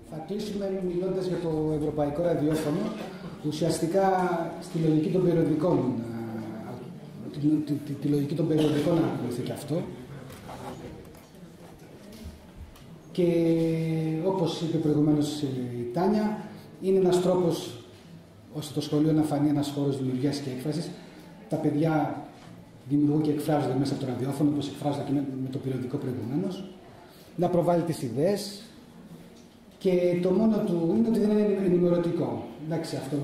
Θα κλείσουμε μιλώντας για το ευρωπαϊκό ραδιόφωνο, ουσιαστικά στη λογική των περιοδικών, τη λογική των περιοδικών να ακολουθεί και αυτό. Και όπως είπε προηγουμένως η Τάνια, είναι ένας τρόπος ώστε το σχολείο να φανεί ένας χώρος δημιουργίας και έκφρασης. Τα παιδιά δημιουργούν και εκφράζονται μέσα από το ραδιόφωνο, όπως εκφράζονται και με το περιοδικό προηγουμένως. Να προβάλλει τις ιδέες και το μόνο του είναι ότι δεν είναι ενημερωτικό. Εντάξει, αυτό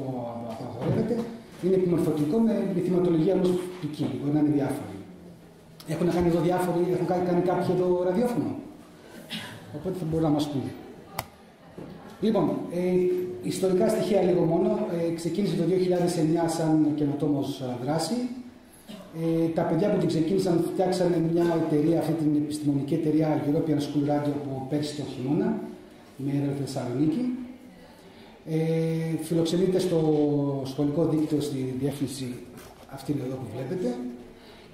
απαγορεύεται. Είναι επιμορφωτικό με θυματολογία όμως ποικίλη, μπορεί να είναι διάφοροι. Έχουν κάνει εδώ διάφοροι, έχουν κάνει κάποιοι εδώ ραδιόφωνο. Οπότε θα μπορούν να μας πούνε. Λοιπόν, ιστορικά στοιχεία λίγο μόνο. Ξεκίνησε το 2009 σαν καινοτόμος δράση. Τα παιδιά που την ξεκίνησαν φτιάξανε μια εταιρεία, αυτή την επιστημονική εταιρεία European School Radio από πέρσι το χειμώνα, με έδρα στη Θεσσαλονίκη. Φιλοξενείται στο σχολικό δίκτυο στη διεύθυνση αυτή εδώ που βλέπετε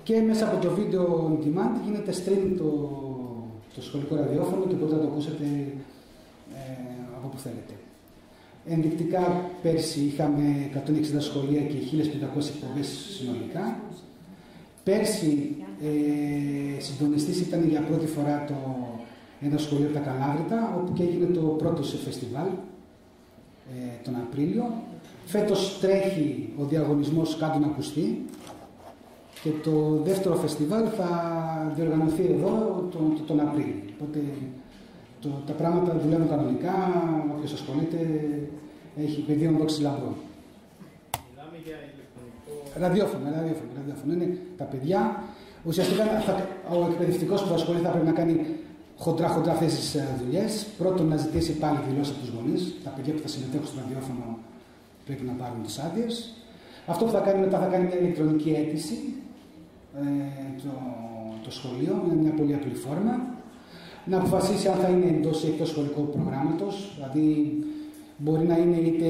και μέσα από το video on demand γίνεται stream το σχολικό ραδιόφωνο και μπορείτε να το ακούσετε από όπου θέλετε. Ενδεικτικά πέρσι είχαμε 160 σχολεία και 1500 εκπομπές συνολικά. Πέρσι συντονιστής ήταν για πρώτη φορά ένα σχολείο από τα Καλάβρητα, όπου και έγινε το πρώτο σε φεστιβάλ τον Απρίλιο. Φέτος τρέχει ο διαγωνισμός Κάτω να ακουστεί και το δεύτερο φεστιβάλ θα διοργανωθεί εδώ τον Απρίλιο. Οπότε τα πράγματα δουλεύουν κανονικά, όποιος ασχολείται έχει πεδίο δόξης λαμπρών. Μιλάμε για ηλεκτρονικό... Ραδιόφωνο. Είναι τα παιδιά. Ουσιαστικά ο εκπαιδευτικός που θα ασχολείται θα πρέπει να κάνει χοντρά θέσεις δουλειές. Πρώτον, να ζητήσει πάλι δηλώσεις από τους γονείς. Τα παιδιά που θα συμμετέχουν στο ραδιόφωνο πρέπει να πάρουν τις άδειες. Αυτό που θα κάνει μετά, θα κάνει μια ηλεκτρονική αίτηση το σχολείο, είναι μια πολύ απλή φόρμα. Να αποφασίσει αν θα είναι εντός ή εκτός σχολικού προγράμματος. Δηλαδή, μπορεί να είναι είτε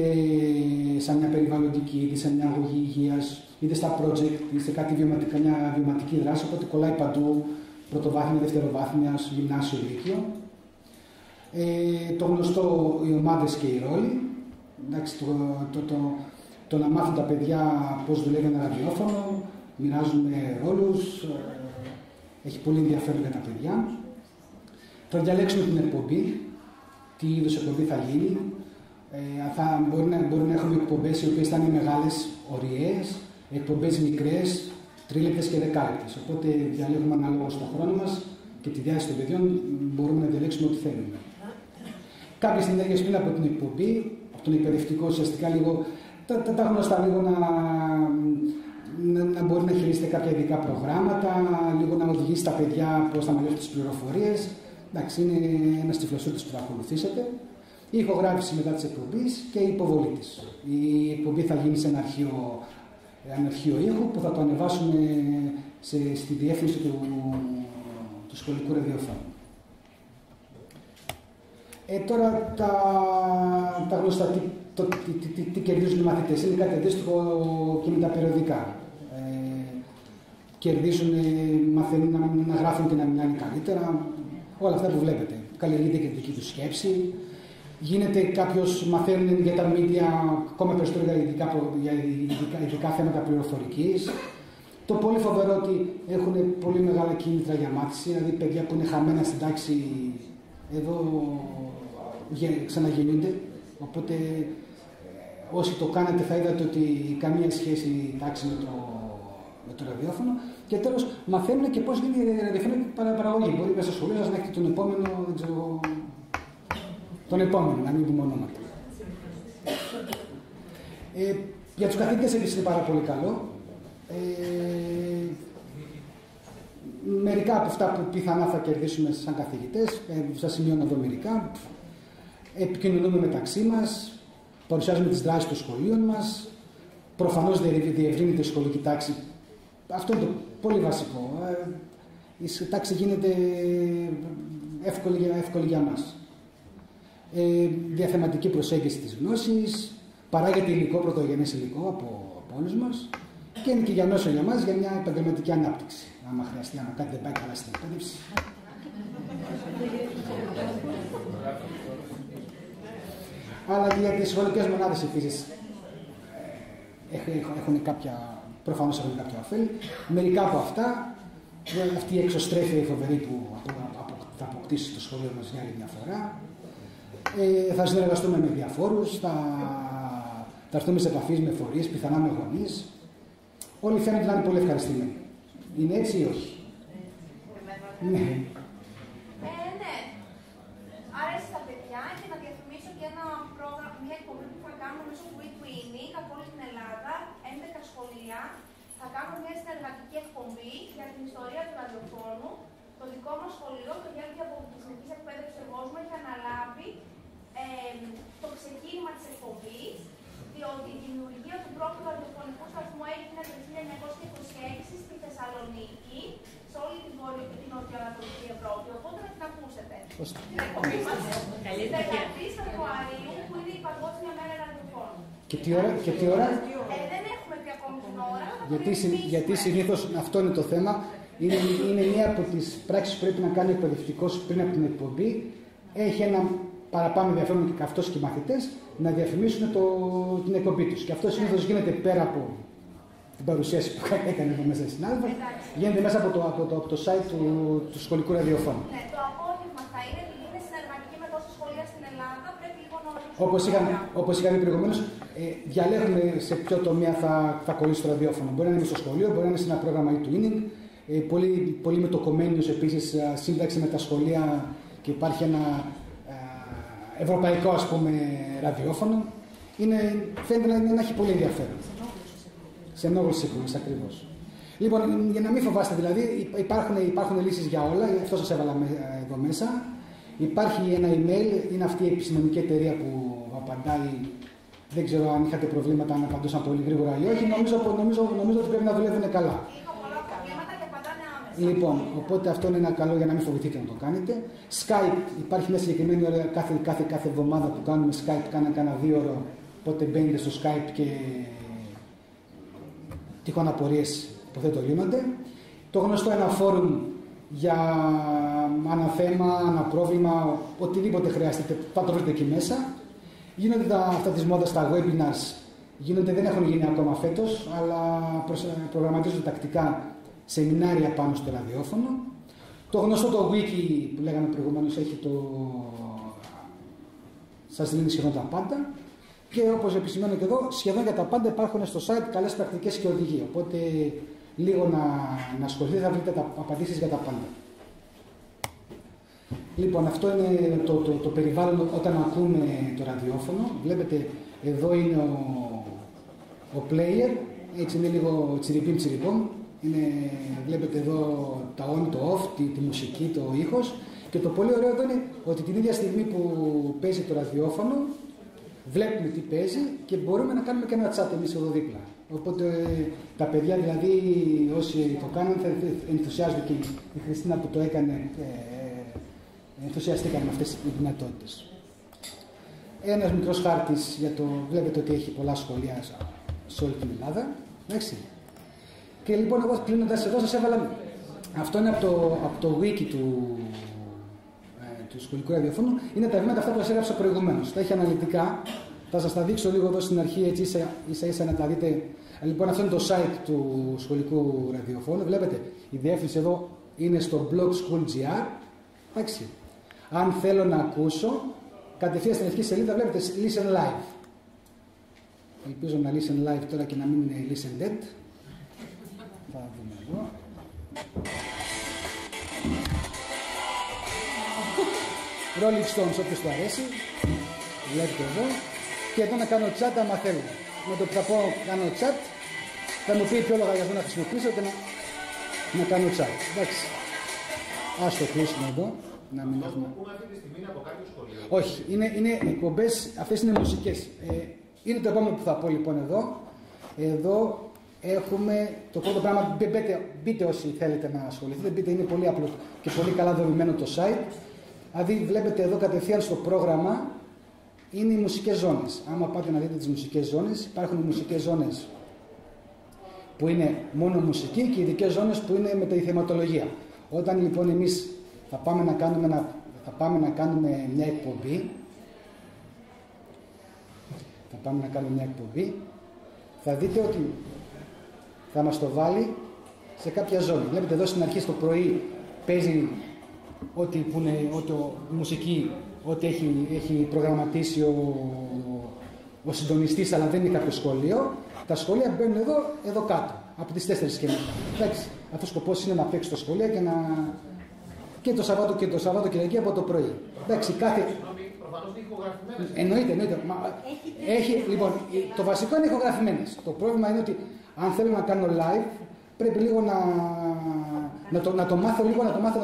σαν μια περιβαλλοντική, είτε σε μια αγωγή υγείας, είτε στα project, είτε σε κάτι μια βιωματική δράση. Οπότε κολλάει παντού, πρωτοβάθμια, δευτεροβάθμια, γυμνάσιο, λύκειο. Το γνωστό, οι ομάδες και οι ρόλοι. Εντάξει, το να μάθουν τα παιδιά πώς δουλεύει ένα ραδιόφωνο, μοιράζουν ρόλους, έχει πολύ ενδιαφέρον για τα παιδιά. Θα διαλέξουμε την εκπομπή, τι είδους εκπομπή θα γίνει. Μπορεί να έχουμε εκπομπές οι οποίες θα είναι μεγάλες, ωριαίες, εκπομπές μικρές, τρίλεπτες και δεκάλεπτες. Οπότε διαλέγουμε ανάλογα στον χρόνο μας και τη διάθεση των παιδιών μπορούμε να διαλέξουμε ό,τι θέλουμε. Κάποιες ενέργειες πριν από την εκπομπή, από τον εκπαιδευτικό ουσιαστικά λίγο, τα γνωστά λίγο να μπορεί να χειρίζεται κάποια ειδικά προγράμματα, λίγο να οδηγήσει τα παιδιά πώς θα μελετήσουν τις πληροφορίες. Εντάξει, είναι ένας τυφλοσούρτης που θα ακολουθήσετε. Η ηχογράφηση μετά της εκπομπής και η υποβολή της. Η εκπομπή θα γίνει σε ένα αρχείο ήχου που θα το ανεβάσουμε στη διεύθυνση του σχολικού ραδιοφώνου. Τώρα τα γνωστά, τι κερδίζουν οι μαθητές. Είναι κάτι αντίστοιχο και με τα περιοδικά. Κερδίζουν, μαθαίνουν να γράφουν και να μιλάνε καλύτερα. Όλα αυτά που βλέπετε. Καλλιεργείται και δική τους σκέψη. Γίνεται κάποιος μαθαίνουν για τα media ακόμα περισσότερο για ειδικά θέματα πληροφορικής. Το πολύ φοβερό ότι έχουν πολύ μεγάλα κίνητρα για μάθηση. Δηλαδή παιδιά που είναι χαμένα στην τάξη εδώ ξαναγεννιούνται. Οπότε όσοι το κάνετε θα είδατε ότι καμία σχέση η τάξη με το ραδιόφωνο. Και τέλος μαθαίνουν και πώς γίνει η ραδιοφωνική παραγωγή. Μπορεί μέσα στο σχολείο σας να έχετε τον επόμενο, δεν ξέρω, να μην πούμε ονόματα. Για τους καθηγητές επίσης είναι πάρα πολύ καλό. Μερικά από αυτά που πιθανά θα κερδίσουμε σαν καθηγητές, σας σημειώνω εδώ μερικά. Επικοινωνούμε μεταξύ μας, παρουσιάζουμε τις δράσεις των σχολείων μας, προφανώς διευρύνεται η σχολική τάξη. Αυτό είναι το πολύ βασικό. Η τάξη γίνεται εύκολη για μας. Διαθεματική προσέγγιση της γνώσης, παράγεται υλικό, πρωτογενές υλικό από όλους μας και είναι και για μέσο για μας για μια επαγγελματική ανάπτυξη. Άμα χρειαστεί, άμα κάτι δεν πάει καλά στην εκπαίδευση. Αλλά για τις σχολικές μονάδες επίσης προφανώς έχουν κάποια ωφέλη. Μερικά από αυτά, αυτή η εξωστρέφεια η φοβερή που θα αποκτήσει το σχολείο μας για άλλη μια φορά. Θα συνεργαστούμε με διαφόρους, θα έρθουμε σε επαφή με φορείς, πιθανά με γονείς. Όλοι φαίνονται να είναι πολύ ευχαριστημένοι. Είναι έτσι ή όχι? Ναι. Ναι. Άρεσε στα παιδιά και να διαφημίσω και ένα πρόγραμμα, μια εκπομπή που θα κάνουμε μέσω του eTwinning από όλη την Ελλάδα, 11 σχολεία. Θα κάνουμε μια συνεργατική εκπομπή για την ιστορία του ραδιοφώνου. Το δικό μας σχολείο, το Γέλιο από τη Εθνική Εκπαίδευση Εργόσμου, έχει αναλάβει το ξεκίνημα της εκπομπής, διότι η δημιουργία του πρώτου ραδιοφωνικού σταθμού έγινε το 1926 στη Θεσσαλονίκη, σε όλη την Βόρεια και την Νοτιοανατολική Ευρώπη. Οπότε να την ακούσετε. Την εκπομπή μας 13 Φεβρουαρίου, που είναι η Παγκόσμια Μέρα Ραδιοφώνου. Και τι ώρα? Δεν έχουμε πει ακόμη την ώρα. Γιατί συνήθως αυτό είναι το θέμα. Είναι μία από τις πράξεις που πρέπει να κάνει ο εκπαιδευτικός πριν από την εκπομπή. Έχει ένα παραπάνω ενδιαφέρον και αυτός και οι μαθητές να διαφημίσουν την εκπομπή τους. Και αυτό συνήθως γίνεται πέρα από την παρουσίαση που έκανε εδώ μέσα στην Άλβα, γίνεται μέσα από το site του σχολικού ραδιοφώνου. Ναι, το απόγευμα θα είναι, επειδή είναι συνεργατική με τόσα σχολεία στην Ελλάδα, πρέπει λίγο να όπως είχα πει προηγουμένως, διαλέγουμε σε ποιο τομέα θα κολλήσει το ραδιόφωνο. Μπορεί να είναι στο σχολείο, μπορεί να είναι σε ένα πρόγραμμα e-twinning. Πολύ με το Comenius επίσης σύμπραξη με τα σχολεία και υπάρχει ένα ευρωπαϊκό, ας πούμε, ραδιόφωνο. Φαίνεται να έχει πολύ ενδιαφέρον. Σε Νόγλους Σύμφωνος, ακριβώς. Λοιπόν, για να μην φοβάστε, δηλαδή, υπάρχουν λύσεις για όλα, αυτό σας έβαλα εδώ μέσα. Υπάρχει ένα email, είναι αυτή η επιστημονική εταιρεία που απαντάει. Δεν ξέρω αν είχατε προβλήματα, αν απαντούσαν πολύ γρήγορα ή όχι. Νομίζω ότι πρέπει να δουλεύουν καλά. Λοιπόν, οπότε αυτό είναι ένα καλό για να μην φοβηθείτε να το κάνετε. Skype, υπάρχει μια συγκεκριμένη ώρα κάθε εβδομάδα που κάνουμε Skype, κάνα 2 ώρο. Οπότε μπαίνετε στο Skype και τυχόν απορίες υποθέτω λύνονται. Το γνωστό ένα φόρουμ για ένα θέμα, ένα πρόβλημα, οτιδήποτε χρειάζεται, θα το βρείτε εκεί μέσα. Γίνονται αυτά της μόδας, τα webinars, δεν έχουν γίνει ακόμα φέτος, αλλά προγραμματίζονται τακτικά σεμινάρια πάνω στο ραδιόφωνο. Το γνωστό το wiki που λέγαμε προηγουμένως σας δίνει σχεδόν τα πάντα. Και όπως επισημαίνω και εδώ, σχεδόν για τα πάντα υπάρχουν στο site καλές πρακτικές και οδηγίες. Οπότε λίγο να ασχοληθείτε, θα βρείτε απαντήσεις για τα πάντα. Λοιπόν, αυτό είναι το περιβάλλον όταν ακούμε το ραδιόφωνο. Βλέπετε, εδώ είναι ο player, έτσι είναι λίγο τσιριπίμ. Βλέπετε εδώ τα on, το off, τη μουσική, το ήχος. Και το πολύ ωραίο εδώ είναι ότι την ίδια στιγμή που παίζει το ραδιόφωνο, βλέπουμε τι παίζει και μπορούμε να κάνουμε και ένα chat εμείς εδώ δίπλα. Οπότε τα παιδιά, δηλαδή όσοι το κάνουν, θα ενθουσιάζονται, και η Χριστίνα που το έκανε ενθουσιαστήκαν με αυτές τις δυνατότητες. Ένας μικρός χάρτης βλέπετε ότι έχει πολλά σχολεία σε όλη την Ελλάδα. Εντάξει. Και λοιπόν, εγώ κλείνοντας εδώ, σας έβαλα. Αυτό είναι από το wiki του σχολικού ραδιοφώνου. Είναι τα βήματα αυτά που σας έγραψα προηγουμένως. Τα έχει αναλυτικά. Θα σας τα δείξω λίγο εδώ στην αρχή, έτσι ίσα-ίσα να τα δείτε. Λοιπόν, αυτό είναι το site του σχολικού ραδιοφώνου. Βλέπετε, η διεύθυνση εδώ είναι στο blog school.gr. Εντάξει. Αν θέλω να ακούσω, κατευθείαν στην αρχική σελίδα βλέπετε listen live. Ελπίζω να listen live τώρα και να μην είναι listen dead. Θα δούμε εδώ. Rolling Stones, όποιος του αρέσει. Βλέπετε εδώ. Και εδώ να κάνω chat άμα θέλω. Με το που θα πω κάνω chat, θα μου πει ποιο λογαριασμό να χρησιμοποιήσω και να κάνω chat. Εντάξει. Ας το κλείσουμε εδώ. Να μην έχουμε. Πούμε αυτή τη στιγμή είναι από κάποιο σχολείο. Όχι, είναι εκπομπές, αυτές είναι μουσικές. Είναι το επόμενο που θα πω λοιπόν εδώ. Εδώ έχουμε το πρώτο πράγμα. Μπείτε όσοι θέλετε να ασχοληθείτε. Μπείτε, είναι πολύ απλό και πολύ καλά δομημένο το site. Δηλαδή βλέπετε εδώ κατευθείαν στο πρόγραμμα είναι οι μουσικές ζώνες. Άμα πάτε να δείτε τις μουσικές ζώνες, υπάρχουν μουσικές ζώνες που είναι μόνο μουσική και ειδικές ζώνες που είναι με τη θεματολογία. Όταν λοιπόν εμείς θα πάμε να κάνουμε θα πάμε να κάνουμε μια εκπομπή. Θα δείτε ότι θα μας το βάλει σε κάποια ζώνη. Βλέπετε εδώ στην αρχή στο πρωί παίζει ό,τι μουσική, ό,τι έχει προγραμματίσει ο συντονιστής, αλλά δεν είναι κάποιο σχολείο. Τα σχολεία μπαίνουν εδώ κάτω, από τις 4 και μετά. Εντάξει, αυτός ο σκοπός είναι να παίξει το σχολείο και το Σαββατοκυριακή από το πρωί. Εντάξει, προφανώς είναι ηχογραφημένες. Εννοείται. Λοιπόν, το βασικό είναι ηχογραφημένες. Το πρόβλημα είναι ότι αν θέλω να κάνω live, πρέπει λίγο να το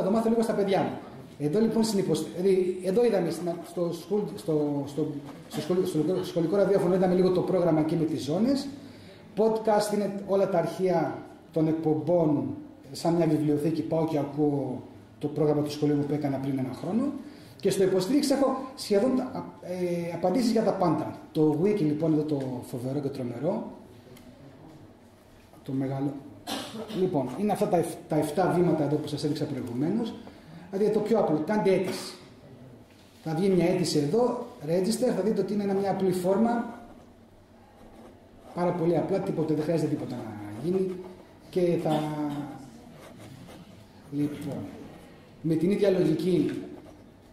μάθω λίγο στα παιδιά μου. Εδώ λοιπόν εδώ είδαμε στο σχολικό ραδιόφωνο, είδαμε λίγο το πρόγραμμα εκεί με τις ζώνες. Podcast είναι όλα τα αρχεία των εκπομπών, σαν μια βιβλιοθήκη, πάω και ακούω το πρόγραμμα του σχολείου μου που έκανα πριν 1 χρόνο. Και στο υποστήριξη έχω σχεδόν απαντήσεις για τα πάντα. Το wiki λοιπόν εδώ το φοβερό και τρομερό, το μεγάλο. Λοιπόν, είναι αυτά τα 7 βήματα εδώ που σας έδειξα προηγουμένως. Δηλαδή το πιο απλό, κάντε αίτηση. Θα βγει μια αίτηση εδώ, register, θα δείτε ότι είναι μια απλή φόρμα. Πάρα πολύ απλά, δεν χρειάζεται τίποτα να γίνει. Και θα... Λοιπόν, με την ίδια λογική,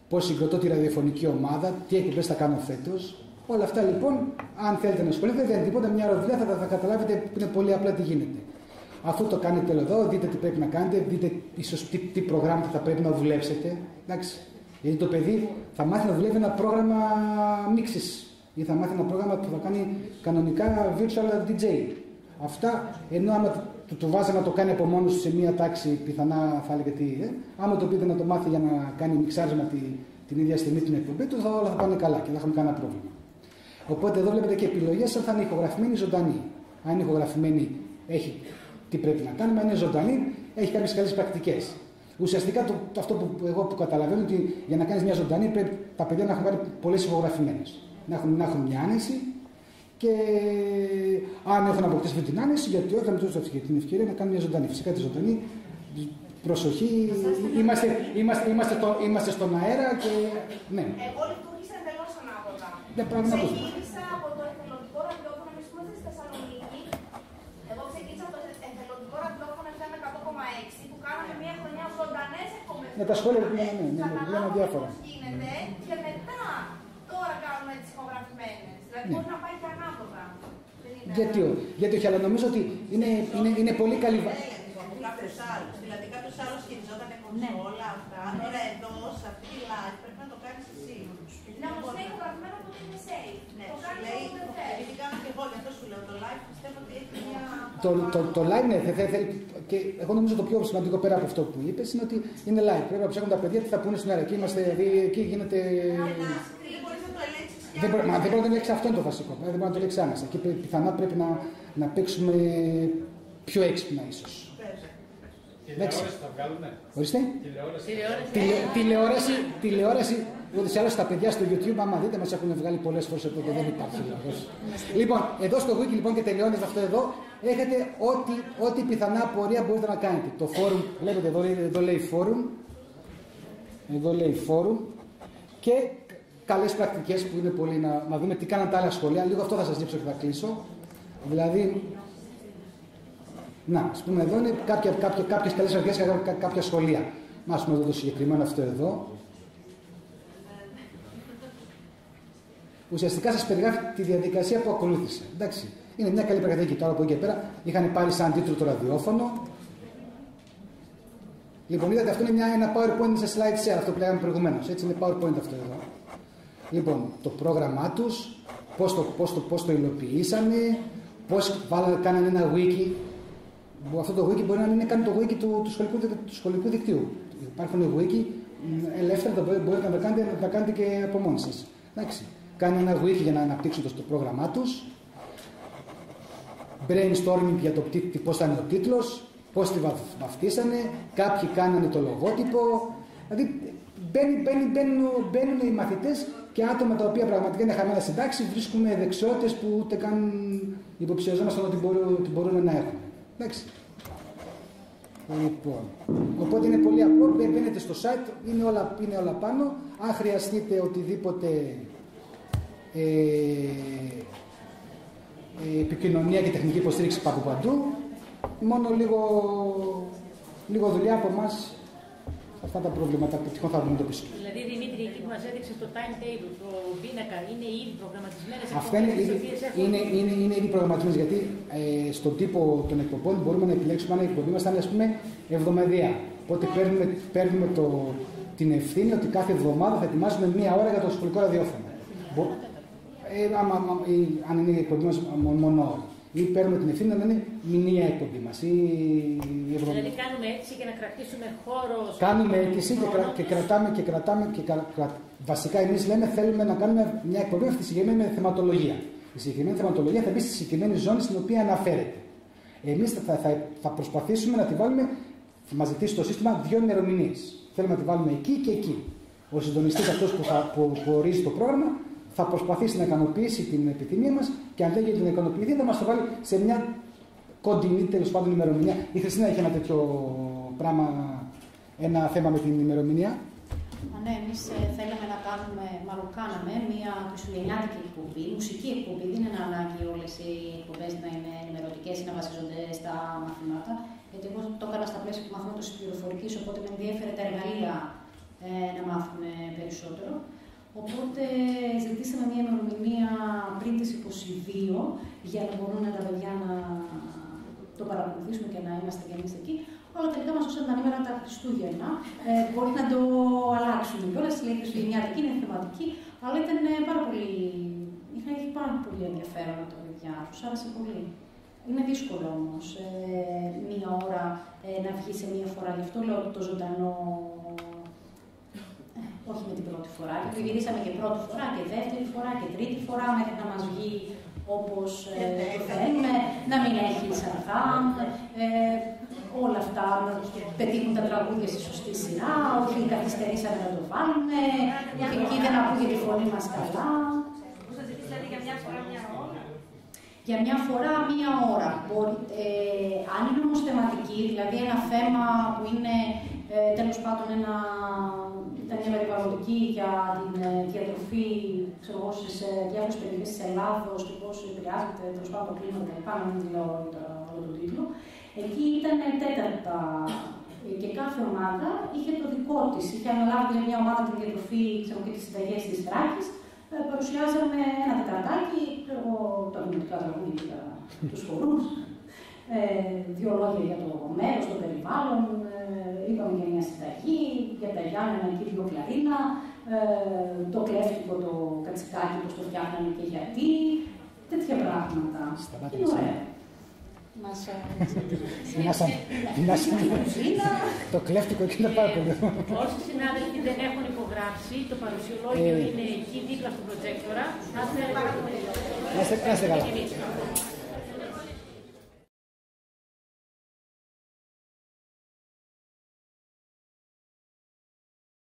πώς συγκροτώ τη ραδιοφωνική ομάδα, τι εκπομπές θα κάνω φέτος. Όλα αυτά λοιπόν, αν θέλετε να ασχοληθείτε, δεν είναι τίποτα, μια ώρα δουλειά θα καταλάβετε που είναι πολύ απλά τι γίνεται. Αφού το κάνετε εδώ, δείτε τι πρέπει να κάνετε, δείτε ίσως τι προγράμματα θα πρέπει να δουλέψετε. Εντάξει. Γιατί το παιδί θα μάθει να δουλεύει ένα πρόγραμμα μίξης ή θα μάθει ένα πρόγραμμα που θα κάνει κανονικά virtual DJ. Αυτά, ενώ άμα το βάζει να το κάνει από μόνος του σε μία τάξη, πιθανά θα έλεγε άμα το πείτε να το μάθει για να κάνει μιξάρισμα την ίδια στιγμή την εκπομπή του, όλα θα πάνε καλά και δεν θα έχουμε κανένα πρόβλημα. Οπότε εδώ βλέπετε και επιλογές αν θα είναι ηχογραφημένη ή ζωντανή. Αν είναι ηχογραφημένη, έχει τι πρέπει να κάνουμε, αν είναι ζωντανή, έχει κάποιες καλές πρακτικές. Ουσιαστικά αυτό που καταλαβαίνω ότι για να κάνεις μια ζωντανή πρέπει τα παιδιά να έχουν πάρει πολλές ηχογραφημένες. Να έχουν μια άνεση και αν έχουν αποκτήσει αυτή την άνεση, γιατί όχι, θα μην τους την ευκαιρία να κάνουν μια ζωντανή. Φυσικά τη ζωντανή, προσοχή, είμαστε στον αέρα και ναι. Εγώ λειτουργήσα εντελώς ανάποδα. Ξεκίνησα από το εθελοντικό ραδιόφωνο, εμείς είμαστε στη Θεσσαλονίκη. Εγώ ξεκίνησα από το εθελοντικό ραδιόφωνο FM 100,6 που κάναμε μια χρονιά ζωντανές εκπομπές. Ναι, τα σχόλια που λένε διάφορα. Γίνεται και μετά τώρα κάνουμε τις ηχογραφημένες. Δηλαδή μπορεί να πάει και ανάποδα. Γιατί όχι, αλλά νομίζω ότι είναι πολύ καλή βάση. Δηλαδή κάποιος άλλος χειριζόταν κονσόλα αυτά. Τώρα εδώ, σε αυτή τη live, πρέπει να το κάνεις εσύ. Ναι, όμως είναι ηχογραφημένο από την NSA. Ναι, σου λέει, επειδή κάνω και εγώ, γι' αυτό σου λέω το live, πιστεύω ότι έχει μια... Το live, ναι, και εγώ νομίζω το πιο σημαντικό πέρα από αυτό που είπες είναι ότι είναι live. Πρέπει να ψάχνουν τα παιδιά τι θα πούνε στην αέρα. Εκεί γίνεται... Δεν μπορεί να το λέξει, αυτό είναι το βασικό. Δεν μπορεί να το λέξει άμεσα. Εκεί πιθανά πρέπει να παίξουμε πιο έξυπνα ίσως. Τηλεόραση θα βγάλουμε. Ορίστε. Τηλεόραση. Ούτως ή άλλως τα παιδιά στο YouTube, άμα δείτε, μας έχουν βγάλει πολλές φορές εδώ και δεν υπάρχει λόγος. Λοιπόν, εδώ στο wiki λοιπόν και τελειώνεις αυτό εδώ, έχετε ό,τι πιθανά απορία μπορείτε να κάνετε. Το forum, βλέπετε εδώ λέει forum. Εδώ λέει forum. Και καλές πρακτικές που είναι πολύ να δούμε τι κάναν τα άλλα σχολεία. Λίγο αυτό θα σας δείξω και θα κλείσω. Δηλαδή, να, ας πούμε εδώ είναι κάποιες καλές πρακτικές για κάποια σχολεία. Ας πούμε εδώ το συγκεκριμένο αυτό εδώ. Ουσιαστικά σας περιγράφει τη διαδικασία που ακολούθησε. Εντάξει, είναι μια καλή πρακτική. Τώρα από εκεί και πέρα είχαν πάρει σαν τίτλο το ραδιόφωνο. Λοιπόν, είδατε αυτό είναι ένα PowerPoint σε slide share, αυτό που λέγαμε προηγουμένως. Έτσι είναι PowerPoint αυτό εδώ. Λοιπόν, το πρόγραμμά τους, πώς το υλοποιήσανε, πώς κάνανε ένα wiki. Αυτό το wiki μπορεί να είναι καν το wiki του σχολικού δικτύου. Υπάρχουν wiki ελεύθερα, μπορείτε να τα κάνετε και από μόνοι σας. Εντάξει. Κάνουν ένα wiki για να αναπτύξουν το πρόγραμμά τους. Brainstorming για το πώς θα είναι ο τίτλος, πώς τη βαφτίσανε, κάποιοι κάνανε το λογότυπο. Δηλαδή μπαίνουν οι μαθητές και άτομα τα οποία πραγματικά είναι χαμένα στην τάξη, βρίσκουμε δεξιότητες που ούτε καν υποψιαζόμασταν ότι μπορούν να έχουν. Εντάξει. Λοιπόν, οπότε είναι πολύ απλό, μπαίνετε στο site, είναι όλα πάνω. Αν χρειαστείτε οτιδήποτε επικοινωνία και τεχνική υποστήριξη από παντού, μόνο λίγο δουλειά από εμάς αυτά τα προβλήματα που τυχόν θα αντιμετωπίσουμε. Δηλαδή, Δημήτρη, εκεί που μας έδειξε το timetable, το πίνακα, είναι ήδη προγραμματισμένες αυτά είναι ήδη προγραμματισμένες, γιατί στον τύπο των εκπομπών μπορούμε να επιλέξουμε αν η εκπομπή μας θα είναι, ας πούμε, εβδομαδιαία. Οπότε παίρνουμε την ευθύνη ότι κάθε εβδομάδα θα ετοιμάσουμε μία ώρα για το σχολικό ραδιόφωνο. Αν είναι η εκπομπή μας μόνο ώρα. Ή παίρνουμε την ευθύνη να είναι μηνιαία εκπομπή μας. Δηλαδή κάνουμε αίτηση για να κρατήσουμε χώρο. Κάνουμε αίτηση και κρατάμε. Βασικά εμείς λέμε θέλουμε να κάνουμε μια εκπομπή με αυτή τη συγκεκριμένη θεματολογία. Η συγκεκριμένη θεματολογία θα μπει στη συγκεκριμένη ζώνη στην οποία αναφέρεται. Εμείς θα προσπαθήσουμε να τη βάλουμε, θα μας ζητήσει το σύστημα 2 ημερομηνίες. Θέλουμε να τη βάλουμε εκεί και εκεί. Ο συντονιστής αυτός που ορίζει το πρόγραμμα θα προσπαθήσει να ικανοποιήσει την επιθυμία μας και αν δεν γίνεται να ικανοποιηθεί θα μας το βάλει σε μια κοντινή τέλος πάντων ημερομηνία. Η Χριστίνα έχει ένα τέτοιο πράγμα, ένα θέμα με την ημερομηνία. Ναι, εμείς θέλαμε να κάναμε μια χριστουγεννιάτικη εκπομπή, μουσική εκπομπή. Δεν είναι ανάγκη όλες οι εκπομπές να είναι ενημερωτικές ή να βασίζονται στα μαθήματα. Γιατί εγώ το έκανα στα πλαίσια του μαθήματος της πληροφορικής, οπότε με ενδιέφερε τα εργαλεία να μάθουν περισσότερο. Οπότε ζητήσαμε μια ημερομηνία πριν τις 22 για να μπορούν τα παιδιά να το παρακολουθήσουμε και να είμαστε κι εμείς εκεί. Αλλά τελικά μας δώσαν τα νούμερα τα Χριστούγεννα. Μπορεί να το αλλάξουν κιόλας, λέει Χριστουγεννιάτικη, είναι θεματική, αλλά ήταν έχει πάρα πολύ ενδιαφέρον τα παιδιά, τους άρεσε πολύ. Είναι δύσκολο όμως μία ώρα να βγει σε μία φορά, γι' αυτό λέω το ζωντανό. Όχι με την πρώτη φορά, και το γυρίσαμε και πρώτη φορά και δεύτερη φορά και τρίτη φορά μέχρι να μας βγει όπως το θέλουμε, να μην έχει σαρθάμ, όλα αυτά, να πετύχουν τα τραγούδια στη σωστή σειρά, όχι καθυστερήσαμε να το βάλουμε, και εκεί δεν ακούγεται η φωνή μας καλά. Πώς θα ζητήσει δηλαδή για μια φορά μια ώρα? Για μια φορά μία ώρα. Αν είναι όμως θεματική, δηλαδή ένα θέμα που είναι τέλος πάντων ήταν μια περιβαλλοντική για την διατροφή σε διάφορες περιοχές της Ελλάδος και πώς επηρεάζεται τέλος πάντων το κλίμα κτλ. Να μην λέω όλο τον τίτλο. Εκεί ήταν τέταρτα και κάθε ομάδα είχε το δικό της. Είχε αναλάβει μια ομάδα την διατροφή και τις συνταγές της Θράκης. Παρουσιάζαμε ένα τετραδάκι, τα δημοτικά τραγούδια για τους χορούς, 2 λόγια για το μέρος, το περιβάλλον, είπαμε για μια συνταγή, για τα Γιάννενα και 2 κλαρίνα, το κλέφτικο, το κατσικάκι, πώς το φτιάχνανε και γιατί, τέτοια πράγματα. Είναι ωραία. Το κλέφτικο εκεί είναι πάρα πολύ. Όσοι συνάδελφοι δεν έχουν υπογράψει, το παρουσιολόγιο είναι εκεί δίπλα στον προτζέκτορα. Να είστε καλά.